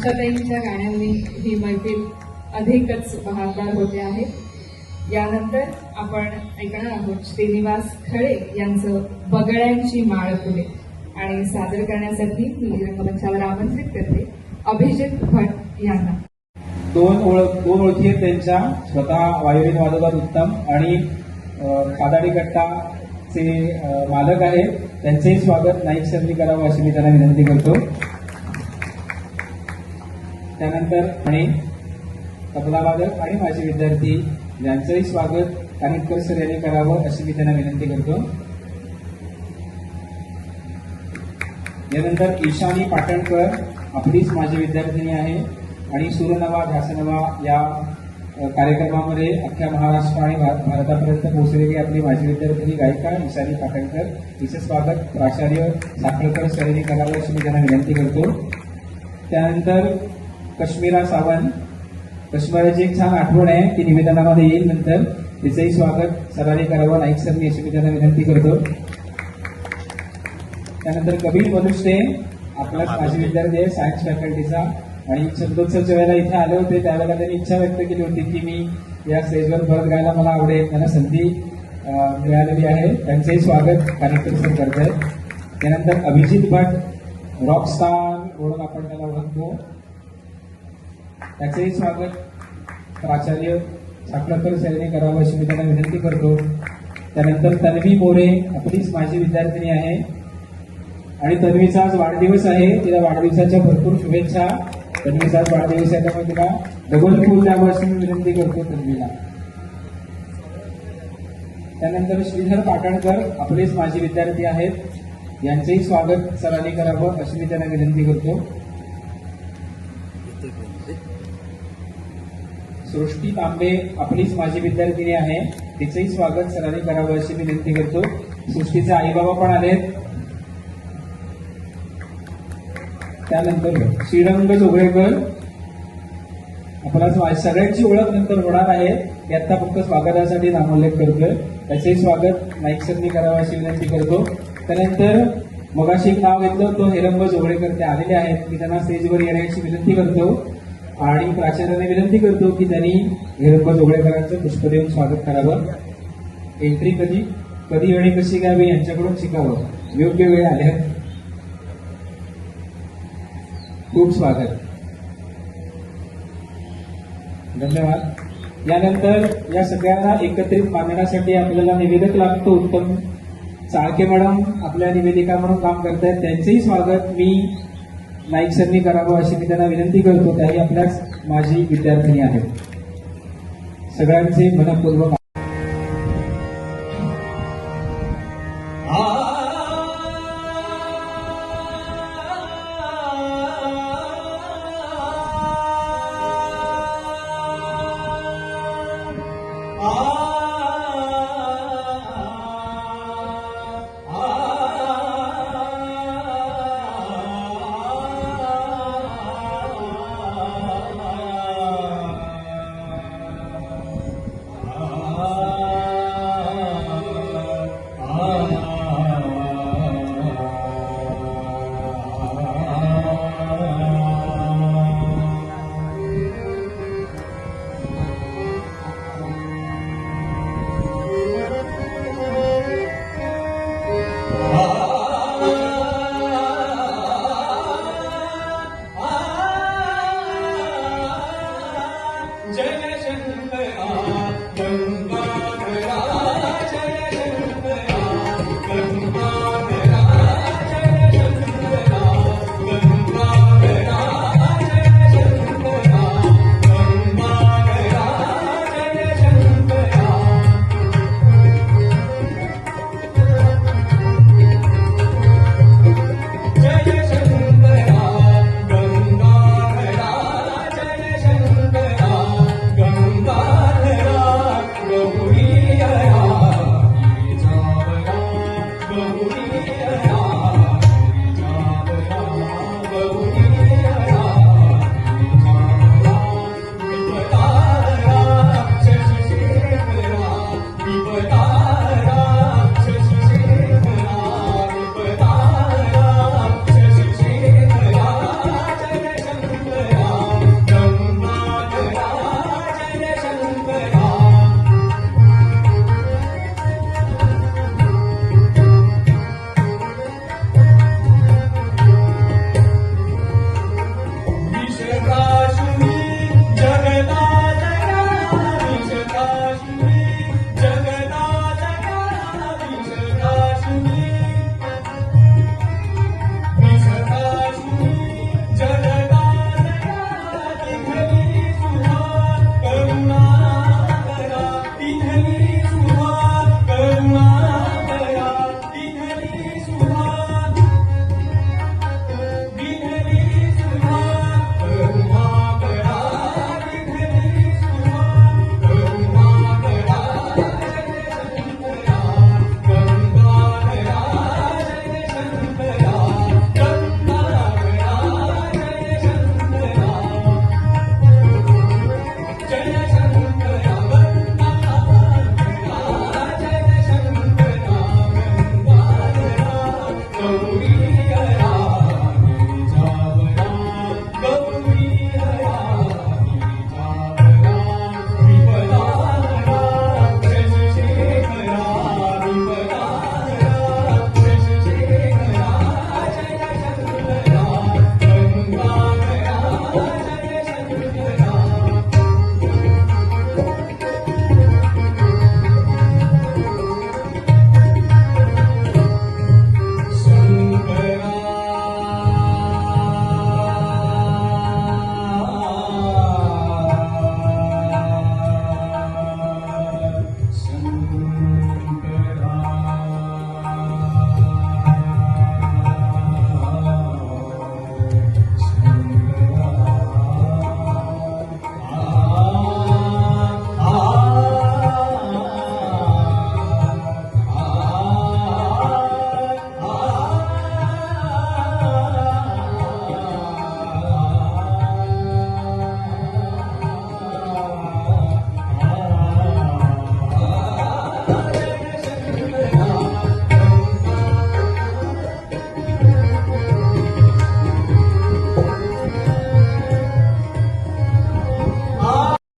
आशाताईंच्या गाण्यांनी ही मैफिल अधिकच बहारदार होते आहे. यानंतर आपण ऐकणार आहोत श्रीनिवास खळे यांचं बगळ्यांची माळ फुले आणि सादर करण्यासाठी मी रंगमंचावर आमंत्रित करते अभिजित भट यांना. दोन ओळखी आहेत त्यांच्या. स्वतः वायोलिन वादकात उत्तम आणि कादाडी कट्टाचे मालक आहेत. त्यांचेही स्वागत नाईक सरनी करावं अशी मी त्यांना विनंती करतो. त्यानंतर आणि तबला वादक आणि माझे विद्यार्थी यांचंही स्वागत कानिटकर सर यांनी करावं अशी मी त्यांना विनंती करतो. यानंतर ईशानी पाटणकर आपलीच माझी विद्यार्थिनी आहे आणि सुरनवा ध्यासनवा या कार्यक्रमामध्ये अख्ख्या महाराष्ट्र आणि भारतापर्यंत पोहोचलेली आपली माझी विद्यार्थिनी गायिका ईशानी पाटणकर, तिचं स्वागत प्राचार्य साखळकर सरांनी करावं अशी मी त्यांना विनंती करतो. त्यानंतर कश्मीरा सावंत, कश्मीराची एक छान आठवण आहे ती निवेदनामध्ये येईल नंतर, तिचंही स्वागत सरांनी करावं नाईक सरनी अशी मी त्यांना विनंती करतो. त्यानंतर कबीर मनुष्य आपलाच माझी विद्यार्थी आहे सायन्स फॅकल्टीचा आणि छंदोत्सवच्या वेळेला इथे आले होते त्यावेळेला त्यांनी इच्छा व्यक्त केली होती की मी या स्टेजवर परत गायला मला आवडेल. त्यांना संधी मिळालेली आहे. त्यांचंही स्वागत कानिटकर सर करत आहेत. त्यानंतर अभिजित भट रॉकस्टार म्हणून आपण त्याला ओळखतो, त्याचंही स्वागत प्राचार्य साखळकर सरांनी करावं अशी मी त्यांना विनंती करतो. त्यानंतर तन्वी मोरे आपलीच माझी विद्यार्थिनी आहे आणि तन्वीचा आज वाढदिवस आहे. तिला वाढदिवसाच्या भरपूर शुभेच्छा. तन्वीचा आज वाढदिवस आहे त्यामुळे तिला डबल फूल द्यावं अशी मी विनंती करतो तन्वीला. त्यानंतर श्रीधर पाटणकर आपलेच माझे विद्यार्थी आहेत, यांचेही स्वागत सरांनी करावं अशी मी त्यांना विनंती करतो. सृष्टी तांबे आपलीच माझी विद्यार्थिनी आहे, तिचंही स्वागत सरांनी करावं अशी विनंती करतो. सृष्टीचे आई बाबा पण आलेत. त्यानंतर श्रीरंग जोगळेकर आपला सगळ्यांची ओळख नंतर होणार आहे, यात फक्त स्वागतासाठी नामोल्लेख करतोय. त्याचेही स्वागत नाईक सरनी करावं अशी विनंती करतो. त्यानंतर मगाशी एक नाव घेतलं तो हेरंब जोगळेकर, ते आलेले आहेत. मी त्यांना स्टेजवर येण्याची विनंती करतो आणि प्राचार्यांना विनंती करतो की त्यांनी हेरंब जोगळेकरांचं पुष्प देऊन स्वागत करावं. एंट्री कधी आणि कशी घ्यावी यांच्याकडून शिकावं. योग्य वेळ आल्या. खूप स्वागत, धन्यवाद. यानंतर या सगळ्यांना एकत्रित मांडण्यासाठी आपल्याला निवेदक लागतो. उत्तम चाळके मॅडम आपल्या निवेदिका म्हणून काम करतायत, त्यांचेही स्वागत मी नाईक सरनी करावं अशी मी त्यांना विनंती करतो. त्याही आपल्याच माझी विद्यार्थिनी आहेत. सगळ्यांचे मनपूर्वक